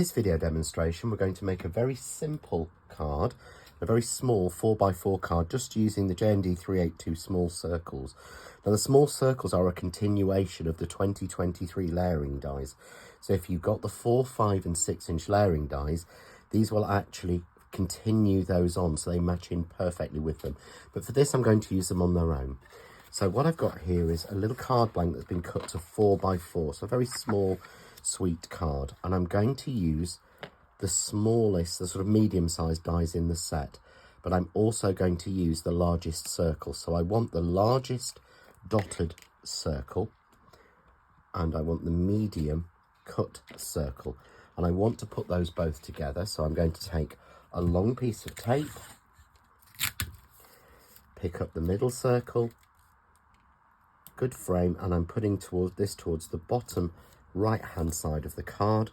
this video demonstration, we're going to make a very simple card, a very small 4x4 card, just using the JND382 small circles. Now the small circles are a continuation of the 2023 layering dies. So if you've got the 4, 5 and 6 inch layering dies, these will actually continue those on so they match in perfectly with them. But for this I'm going to use them on their own. So what I've got here is a little card blank that's been cut to 4x4, so a very small sweet card, and I'm going to use the smallest, the sort of medium-sized dies in the set, but I'm also going to use the largest circle. So I want the largest dotted circle and I want the medium cut circle, and I want to put those both together. So I'm going to take a long piece of tape, pick up the middle circle, good frame, and I'm putting towards the bottom right hand side of the card,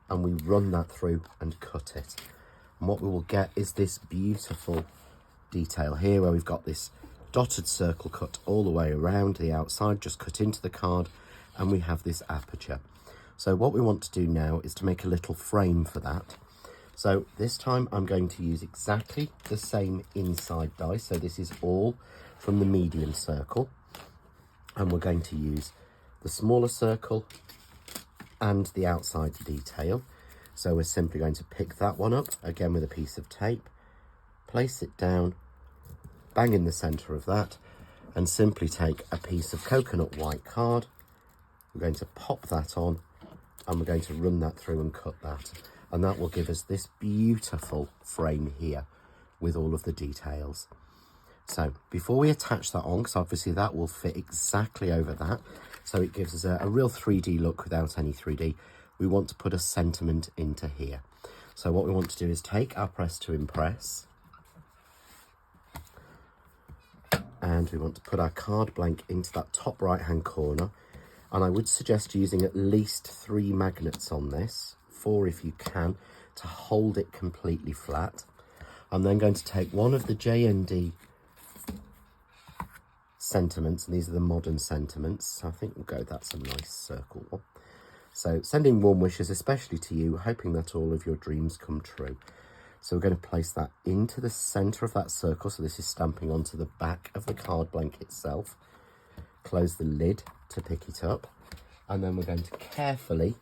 and we run that through and cut it. And what we will get is this beautiful detail here where we've got this dotted circle cut all the way around the outside, just cut into the card, and we have this aperture. So what we want to do now is to make a little frame for that. So this time I'm going to use exactly the same inside die. So this is all from the medium circle, and we're going to use the smaller circle and the outside detail. So we're simply going to pick that one up again with a piece of tape, place it down, bang in the center of that, and simply take a piece of coconut white card. We're going to pop that on and we're going to run that through and cut that, and that will give us this beautiful frame here with all of the details. So before we attach that on, because obviously that will fit exactly over that, so it gives us a real 3D look without any 3D, we want to put a sentiment into here. So what we want to do is take our press to impress, and we want to put our card blank into that top right hand corner, and I would suggest using at least 3 magnets on this, 4 if you can, to hold it completely flat. I'm then going to take one of the JND sentiments, and these are the modern sentiments, so I think we'll go, that's a nice circle one. So sending warm wishes especially to you, hoping that all of your dreams come true. So we're going to place that into the center of that circle, so this is stamping onto the back of the card blank itself. Close the lid to pick it up, and then we're going to carefully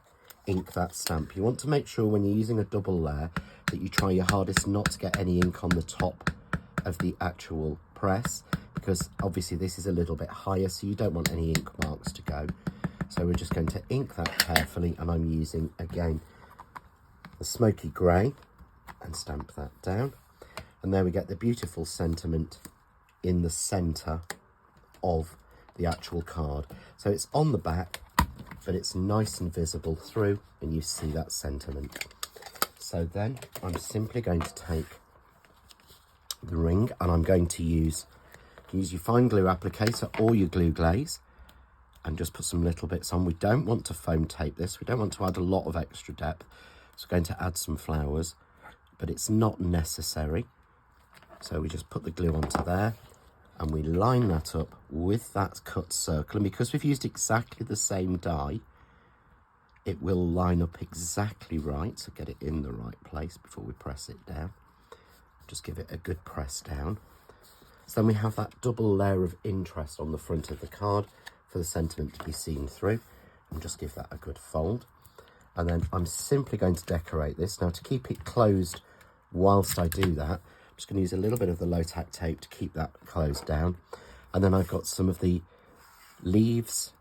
ink that stamp. You want to make sure when you're using a double layer that you try your hardest not to get any ink on the top of the actual press, because obviously this is a little bit higher, so you don't want any ink marks to go. So we're just going to ink that carefully, and I'm using again the smoky grey, and stamp that down, and there we get the beautiful sentiment in the center of the actual card. So it's on the back, but it's nice and visible through, and you see that sentiment. So then I'm simply going to take the ring, and I'm going to use your fine glue applicator or your glue glaze, and just put some little bits on. We don't want to foam tape this, we don't want to add a lot of extra depth, so we're going to add some flowers, but it's not necessary. So we just put the glue onto there, and we line that up with that cut circle, and because we've used exactly the same die, it will line up exactly right. So get it in the right place before we press it down. Just give it a good press down. So then we have that double layer of interest on the front of the card for the sentiment to be seen through, and just give that a good fold. And then I'm simply going to decorate this. Now to keep it closed whilst I do that, I'm just going to use a little bit of the low tack tape to keep that closed down. And then I've got some of the leaves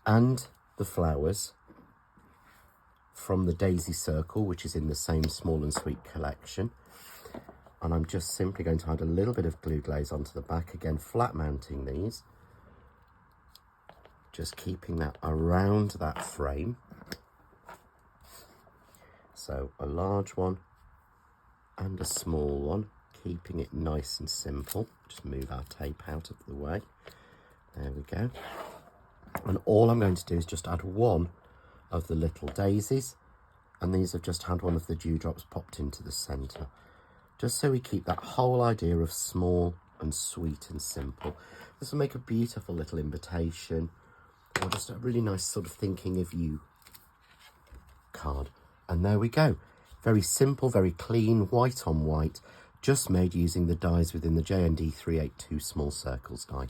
and the flowers from the daisy circle, which is in the same small and sweet collection. And I'm just simply going to add a little bit of glue glaze onto the back, again flat mounting these, just keeping that around that frame. So a large one and a small one, keeping it nice and simple. Just move our tape out of the way. There we go. And all I'm going to do is just add one of the little daisies, and these have just had one of the dewdrops popped into the center, just so we keep that whole idea of small and sweet and simple. This will make a beautiful little invitation, or just a really nice sort of thinking of you card And there we go. Very simple, very clean, white on white, just made using the dies within the JND382 small circles die.